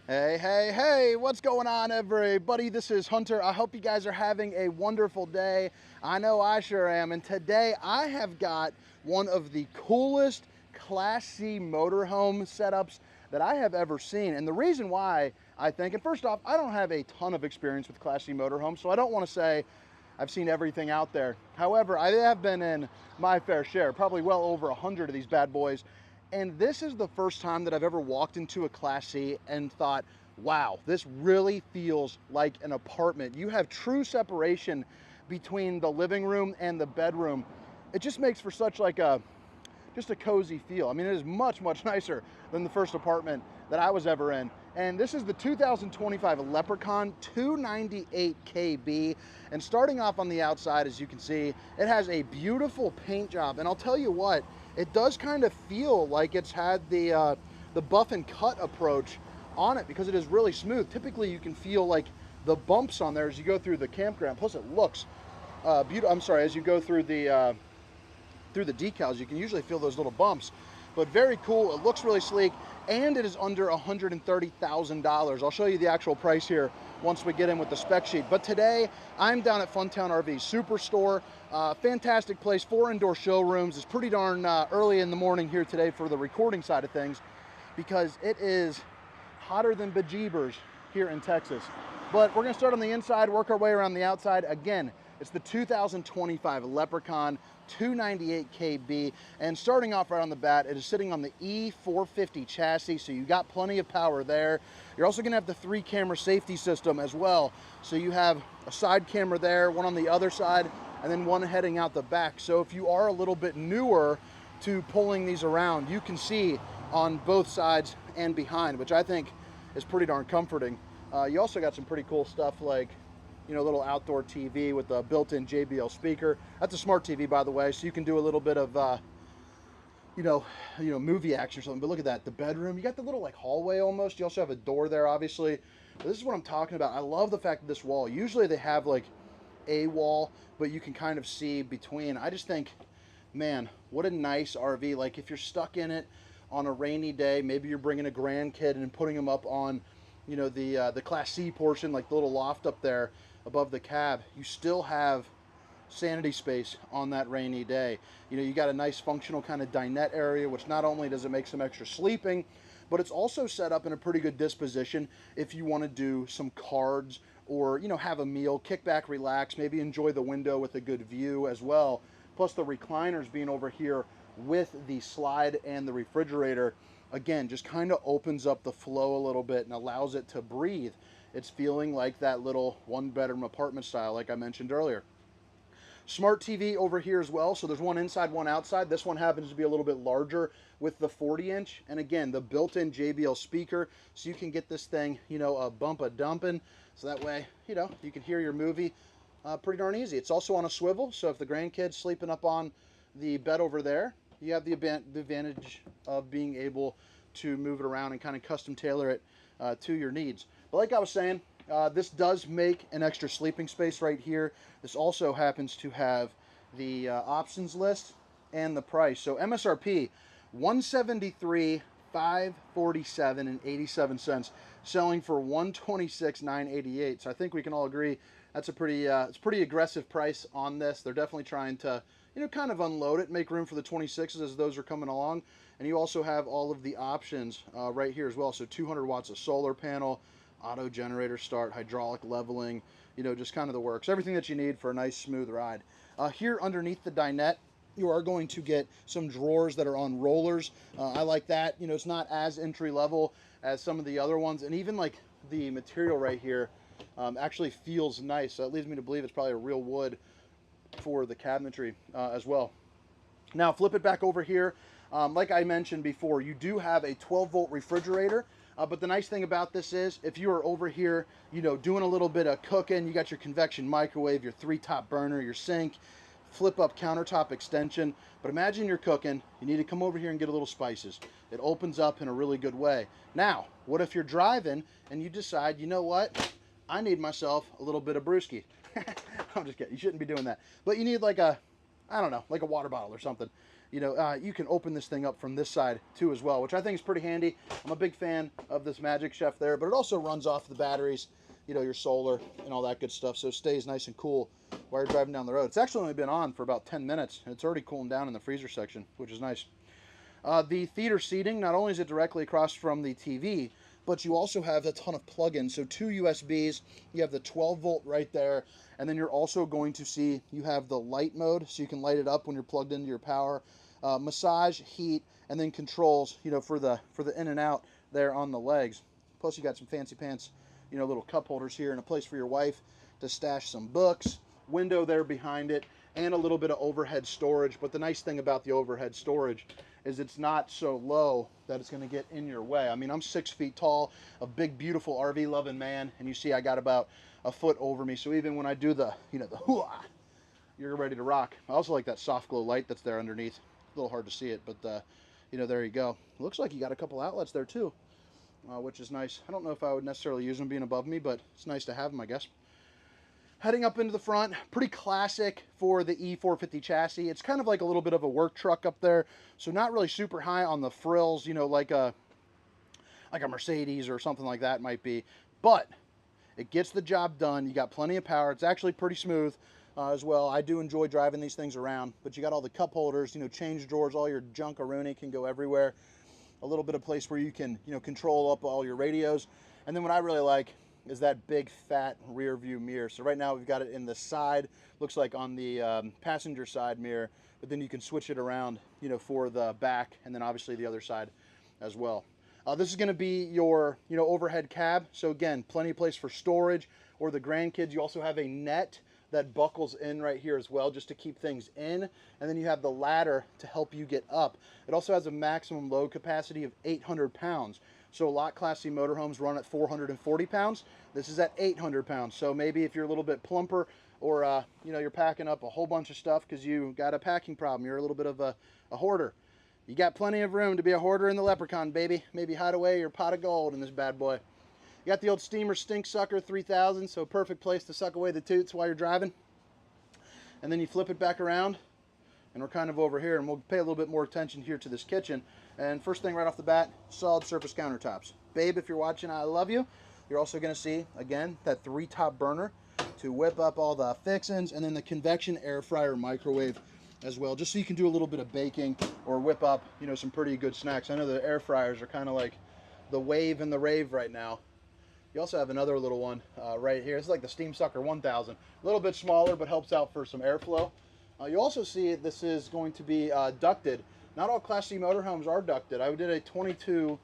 Hey, hey, hey, what's going on, everybody? This is Hunter. I hope you guys are having a wonderful day. I know I sure am. And today I have got one of the coolest Class C motorhome setups that I have ever seen. And the reason why, I think, and first off, I don't have a ton of experience with Class C motorhomes, so I don't want to say I've seen everything out there. However, I have been in my fair share, probably well over 100 of these bad boys. And this is the first time that I've ever walked into a Class C and thought, wow, this really feels like an apartment. You have true separation between the living room and the bedroom. It just makes for such like just a cozy feel. I mean, it is much, much nicer than the first apartment that I was ever in. And this is the 2025 Leprechaun 298KB. And starting off on the outside, as you can see, it has a beautiful paint job. And I'll tell you what, it does kind of feel like it's had the buff and cut approach on it because it is really smooth. Typically, you can feel like the bumps on there as you go through the campground. Plus, it looks beautiful. I'm sorry, as you go through the decals, you can usually feel those little bumps. But very cool. It looks really sleek, and it is under $130,000. I'll show you the actual price here once we get in with the spec sheet. But today, I'm down at Funtown RV Superstore. Fantastic place, 4 indoor showrooms. It's pretty darn early in the morning here today for the recording side of things because it is hotter than bejeebers here in Texas. But we're gonna start on the inside, work our way around the outside. Again, it's the 2025 Leprechaun 298KB, and starting off right on the bat, it is sitting on the E450 chassis, so you got plenty of power there. You're also gonna have the 3-camera safety system as well. So you have a side camera there, one on the other side, and then one heading out the back. So if you are a little bit newer to pulling these around, you can see on both sides and behind, which I think is pretty darn comforting. You also got some pretty cool stuff like, you know, little outdoor TV with a built-in JBL speaker. That's a smart TV, by the way, so you can do a little bit of, you know, movie action or something. But look at that, the bedroom. You got the little like hallway almost. You also have a door there, obviously. But this is what I'm talking about. I love the fact that this wall. Usually they have like a wall, but you can kind of see between. I just think, man, what a nice RV. Like if you're stuck in it on a rainy day, maybe you're bringing a grandkid and putting them up on, you know, the Class C portion, like the little loft up there above the cab, you still have sanity space on that rainy day. You know, you got a nice functional kind of dinette area, which not only does it make some extra sleeping, but it's also set up in a pretty good disposition if you want to do some cards or, you know, have a meal, kick back, relax, maybe enjoy the window with a good view as well. Plus the recliners being over here with the slide and the refrigerator, again, just kind of opens up the flow a little bit and allows it to breathe. It's feeling like that little 1-bedroom apartment style, like I mentioned earlier. Smart TV over here as well. So there's one inside, one outside. This one happens to be a little bit larger with the 40-inch. And again, the built-in JBL speaker. So you can get this thing, you know, a bump-a-dumping. So that way, you know, you can hear your movie pretty darn easy. It's also on a swivel. So if the grandkid's sleeping up on the bed over there, you have the advantage of being able to move it around and kind of custom tailor it to your needs. But like I was saying, this does make an extra sleeping space right here. This also happens to have the options list and the price. So MSRP, $173,547.87, selling for $126,988. So I think we can all agree that's a pretty it's a pretty aggressive price on this. They're definitely trying to, you know, kind of unload it, make room for the 26s as those are coming along. And you also have all of the options right here as well. So 200 watts of solar panel, auto generator start, hydraulic leveling, you know, just kind of the works. Everything that you need for a nice smooth ride. Here underneath the dinette, you are going to get some drawers that are on rollers. I like that. You know, it's not as entry level as some of the other ones. And even like the material right here actually feels nice. So that leads me to believe it's probably a real wood for the cabinetry as well. Now flip it back over here. Like I mentioned before, you do have a 12-volt refrigerator. But the nice thing about this is if you are over here, you know, doing a little bit of cooking, you got your convection microwave, your 3-top burner, your sink, flip up countertop extension. But imagine you're cooking, you need to come over here and get a little spices. It opens up in a really good way. Now, what if you're driving and you decide, you know what, I need myself a little bit of brewski. I'm just kidding, you shouldn't be doing that. But you need like a, I don't know, like a water bottle or something. you can open this thing up from this side too as well, which I think is pretty handy. I'm a big fan of this Magic Chef there, but it also runs off the batteries, your solar and all that good stuff, so it stays nice and cool while you're driving down the road. It's actually only been on for about 10 minutes, and it's already cooling down in the freezer section, which is nice. The theater seating, not only is it directly across from the TV, but you also have a ton of plugins. So 2 USBs, you have the 12 volt right there, and then you're also going to see you have the light mode, so you can light it up when you're plugged into your power. Massage, heat, and then controls, for the in and out there on the legs. Plus you got some fancy pants, little cup holders here, and a place for your wife to stash some books. Window there behind it, and a little bit of overhead storage. But the nice thing about the overhead storage is it's not so low that it's going to get in your way. I mean, I'm 6 feet tall, a big, beautiful RV loving man, and you see I got about a foot over me. So even when I do the, the hoo-ah, you're ready to rock. I also like that soft glow light that's there underneath. A little hard to see it, but there you go. It looks like you got a couple outlets there too, which is nice. I don't know if I would necessarily use them being above me, but it's nice to have them, I guess. Heading up into the front, pretty classic for the E450 chassis. It's kind of like a little bit of a work truck up there, so not really super high on the frills, like a Mercedes or something like that might be, but it gets the job done. You got plenty of power. It's actually pretty smooth as well. I do enjoy driving these things around, but you got all the cup holders, change drawers, all your junk-a-rooney can go everywhere. A little bit of place where you can, control up all your radios. And then what I really like is that big fat rear view mirror. So right now we've got it in the side, looks like on the passenger side mirror, but then you can switch it around, for the back, and then obviously the other side as well. This is going to be your, overhead cab. So again, plenty of place for storage or the grandkids. You also have a net that buckles in right here as well, just to keep things in. And then you have the ladder to help you get up. It also has a maximum load capacity of 800 pounds. So a lot Class C motorhomes run at 440 pounds. This is at 800 pounds. So maybe if you're a little bit plumper, or you're packing up a whole bunch of stuff because you got a packing problem, you're a little bit of a hoarder, you got plenty of room to be a hoarder in the Leprechaun, baby. Maybe hide away your pot of gold in this bad boy. You got the old Steamer Stink Sucker 3000, so perfect place to suck away the toots while you're driving. And then you flip it back around, and we're kind of over here, and we'll pay a little bit more attention here to this kitchen. And first thing right off the bat, solid surface countertops. Babe, if you're watching, I love you. You're also going to see, again, that 3-top burner to whip up all the fixins, and then the convection air fryer microwave as well, just so you can do a little bit of baking or whip up, some pretty good snacks. I know the air fryers are kind of like the wave and the rave right now. You also have another little one right here. This is like the Steam Sucker 1000. A little bit smaller, but helps out for some airflow. You also see this is going to be ducted. Not all Class C motorhomes are ducted. I did a 22S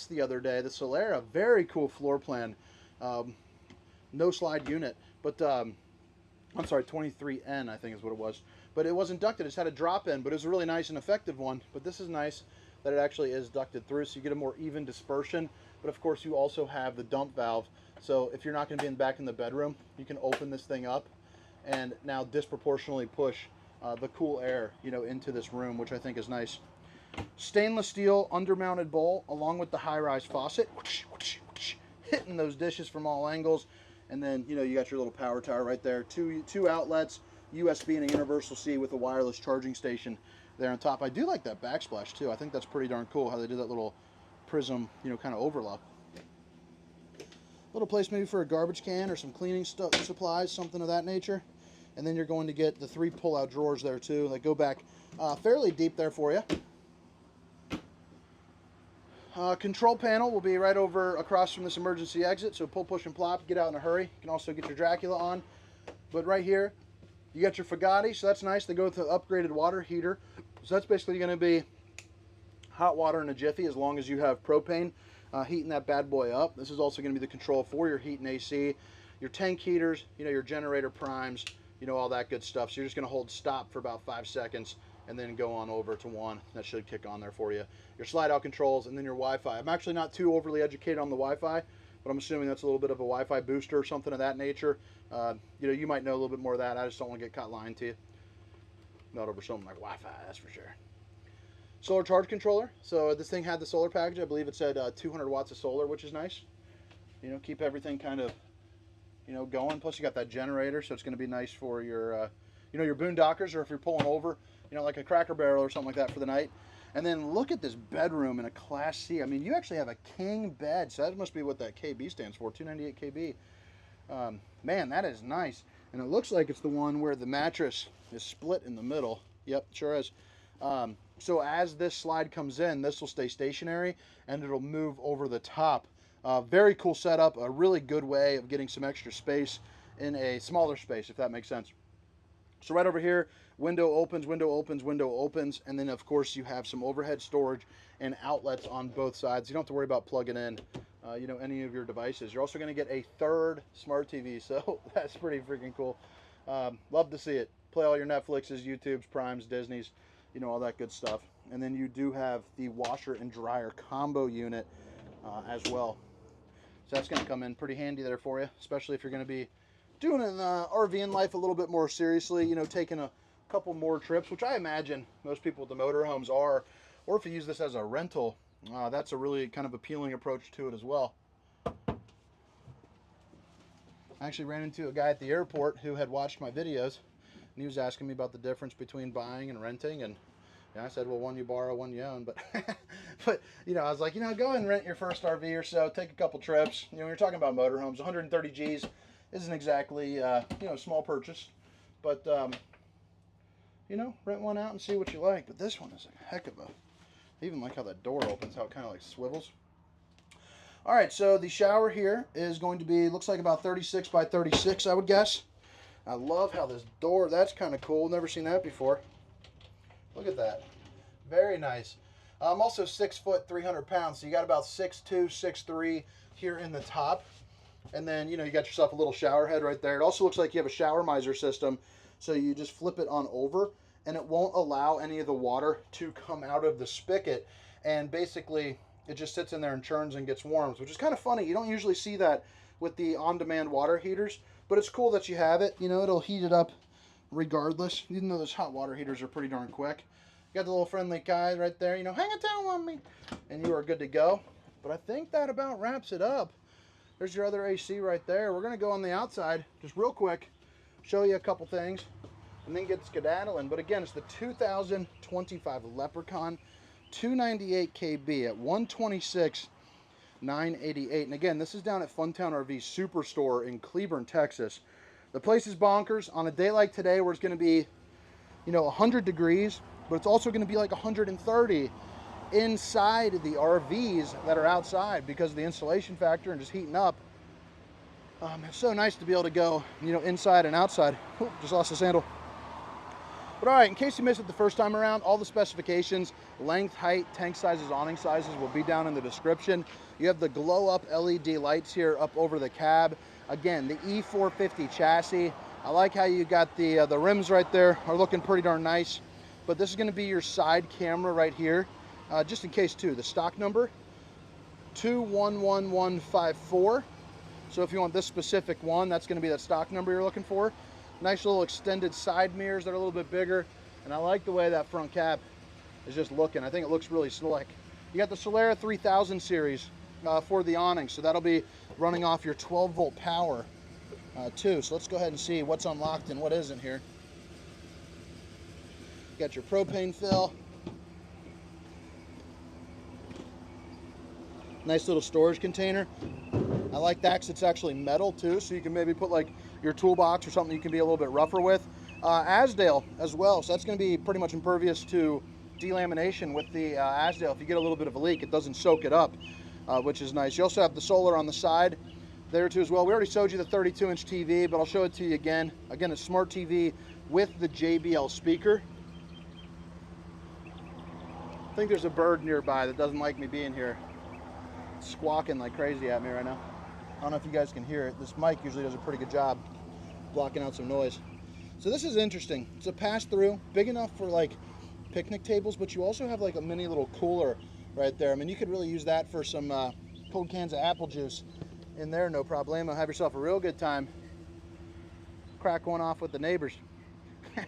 the other day, the Solera. Very cool floor plan. No slide unit. But, I'm sorry, 23N I think is what it was. But it wasn't ducted. It just had a drop in, but it was a really nice and effective one. But this is nice that it actually is ducted through, so you get a more even dispersion. But of course you also have the dump valve, so if you're not going to be back in the bedroom, you can open this thing up and now disproportionately push the cool air into this room, which I think is nice. Stainless steel undermounted bowl along with the high-rise faucet, hitting those dishes from all angles. And then you got your little power tower right there, two outlets, USB and a universal C with a wireless charging station there on top. I do like that backsplash too. I think that's pretty darn cool how they did that little prism, kind of overlap. Little place maybe for a garbage can or some cleaning supplies, something of that nature. And then you're going to get the 3 pull-out drawers there too that go back fairly deep there for you. Control panel will be right over across from this emergency exit, so pull, push, and plop, get out in a hurry. You can also get your Dracula on. But right here, you got your Fagatti, so that's nice. They go with the upgraded water heater. So that's basically going to be hot water in a jiffy as long as you have propane heating that bad boy up. This is also going to be the control for your heat and AC, your tank heaters, your generator primes, all that good stuff. So you're just going to hold stop for about 5 seconds and then go on over to 1. That should kick on there for you. Your slide out controls, and then your Wi-Fi. I'm actually not too overly educated on the Wi-Fi, but I'm assuming that's a little bit of a Wi-Fi booster or something of that nature. You might know a little bit more of that. I just don't want to get caught lying to you. Not over something like Wi-Fi, that's for sure. Solar charge controller. So this thing had the solar package. I believe it said 200 watts of solar, which is nice. Keep everything kind of, going. Plus you got that generator, so it's going to be nice for your, your boondockers, or if you're pulling over you know, like a Cracker Barrel or something like that for the night. And then look at this bedroom in a Class C. I mean, you actually have a king bed, so that must be what that KB stands for, 298KB. Man, that is nice. And it looks like it's the one where the mattress is split in the middle. Yep, sure is. So as this slide comes in, this will stay stationary and it'll move over the top. Very cool setup, a really good way of getting some extra space in a smaller space, if that makes sense. So right over here, window opens, window opens, window opens, and then of course you have some overhead storage and outlets on both sides. You don't have to worry about plugging in you know, any of your devices. You're also going to get a third smart TV, so that's pretty freaking cool. Love to see it. Play all your Netflixes, YouTubes, Primes, Disneys, you know, all that good stuff. And then you do have the washer and dryer combo unit as well. So that's going to come in pretty handy there for you, especially if you're going to be doing an RVing life a little bit more seriously, you know, taking a couple more trips, which I imagine most people with the motorhomes are, or if you use this as a rental, that's a really kind of appealing approach to it as well. I actually ran into a guy at the airport who had watched my videos, and he was asking me about the difference between buying and renting, and I said, well, one you borrow, one you own, but but you know, I was like, you know, go ahead and rent your first RV or so, take a couple trips. You know, when you're talking about motorhomes, 130 G's isn't exactly you know, a small purchase, but you know, rent one out and see what you like. But this one is a heck of a, I even like how that door opens, how it kind of like swivels. All right, so the shower here is going to be, looks like about 36 by 36, I would guess. I love how this door, that's kind of cool. Never seen that before. Look at that. Very nice. I'm also 6 foot, 300 pounds, so you got about 6'2", 6'3" here in the top. And then, you know, you got yourself a little shower head right there. It also looks like you have a shower miser system, so you just flip it on over, and it won't allow any of the water to come out of the spigot. And basically, it just sits in there and churns and gets warm, which is kind of funny. You don't usually see that with the on-demand water heaters, but it's cool that you have it. You know, it'll heat it up regardless, even though those hot water heaters are pretty darn quick. You got the little friendly guy right there, you know, hang a towel on me, and you are good to go. But I think that about wraps it up. There's your other AC right there. We're going to go on the outside just real quick, show you a couple things, and then get skedaddling. But again, it's the 2025 Leprechaun 298KB at 126,988. And again, this is down at Funtown RV Superstore in Cleburne, Texas. The place is bonkers. On a day like today where it's going to be, you know, 100 degrees, but it's also going to be like 130 inside the RVs that are outside because of the insulation factor and just heating up. It's so nice to be able to go, you know, inside and outside. Oop, just lost the sandal. But all right, in case you missed it the first time around, all the specifications, length, height, tank sizes, awning sizes will be down in the description. You have the glow-up LED lights here up over the cab. Again, the E450 chassis. I like how you got the rims right there, are looking pretty darn nice. But this is going to be your side camera right here. Just in case too, the stock number 211154. So if you want this specific one, that's going to be that stock number you're looking for. Nice little extended side mirrors that are a little bit bigger, and I like the way that front cap is just looking. I think it looks really slick. You got the Solera 3000 series for the awning, so that'll be running off your 12-volt power too. So let's go ahead and see what's unlocked and what isn't here. You got your propane fill. Nice little storage container. I like that because it's actually metal too, so you can maybe put like your toolbox or something you can be a little bit rougher with. Azdale as well, so that's going to be pretty much impervious to delamination with the Azdale. If you get a little bit of a leak, it doesn't soak it up, which is nice. You also have the solar on the side there too as well. We already showed you the 32-inch TV, but I'll show it to you again. Again, a smart TV with the JBL speaker. I think there's a bird nearby that doesn't like me being here. It's squawking like crazy at me right now. I don't know if you guys can hear it. This mic usually does a pretty good job blocking out some noise. So this is interesting. It's a pass-through, big enough for like picnic tables, but you also have like a mini little cooler right there. I mean, you could really use that for some cold cans of apple juice in there, no problemo. Have yourself a real good time. Crack one off with the neighbors. You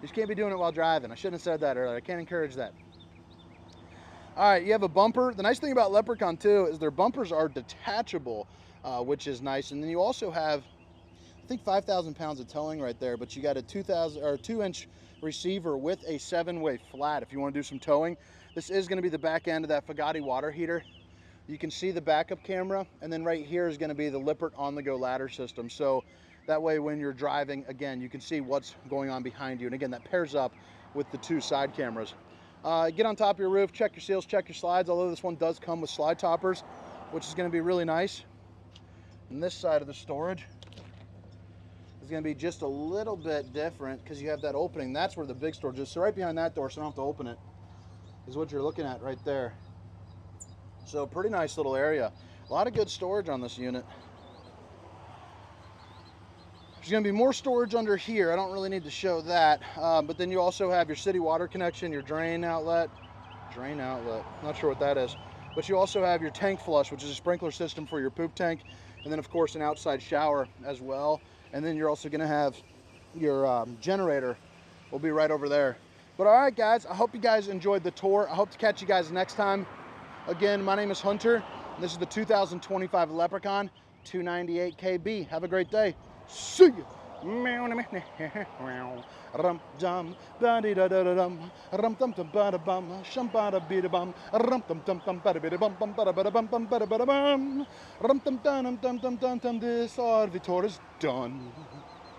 just can't be doing it while driving. I shouldn't have said that earlier. I can't encourage that. All right, you have a bumper. The nice thing about Leprechaun too is their bumpers are detachable, which is nice. And then you also have, I think 5,000 pounds of towing right there, but you got a 2-inch receiver with a 7-way flat if you want to do some towing. This is going to be the back end of that Fagati water heater. You can see the backup camera, and then right here is going to be the Lippert on-the-go ladder system. So that way when you're driving, again, you can see what's going on behind you. And again, that pairs up with the 2 side cameras. Get on top of your roof, check your seals, check your slides, although this one does come with slide toppers, which is going to be really nice. And this side of the storage is going to be just a little bit different because you have that opening. That's where the big storage is. So right behind that door, so I don't have to open it, is what you're looking at right there. So pretty nice little area. A lot of good storage on this unit. There's going to be more storage under here. I don't really need to show that. But then you also have your city water connection, your drain outlet. Not sure what that is. But you also have your tank flush, which is a sprinkler system for your poop tank. And then, of course, an outside shower as well. And then you're also going to have your generator will be right over there. But all right, guys, I hope you guys enjoyed the tour. I hope to catch you guys next time. Again, my name is Hunter. And this is the 2025 Leprechaun 298KB. Have a great day. See you. Rum dum ba di da da dum rum dum dum ba da bum shum ba da be da bum rum dum dum dum ba da be da bum bum ba da bum bum ba da bum rum dum dum dum dum dum dum. This servitor is done.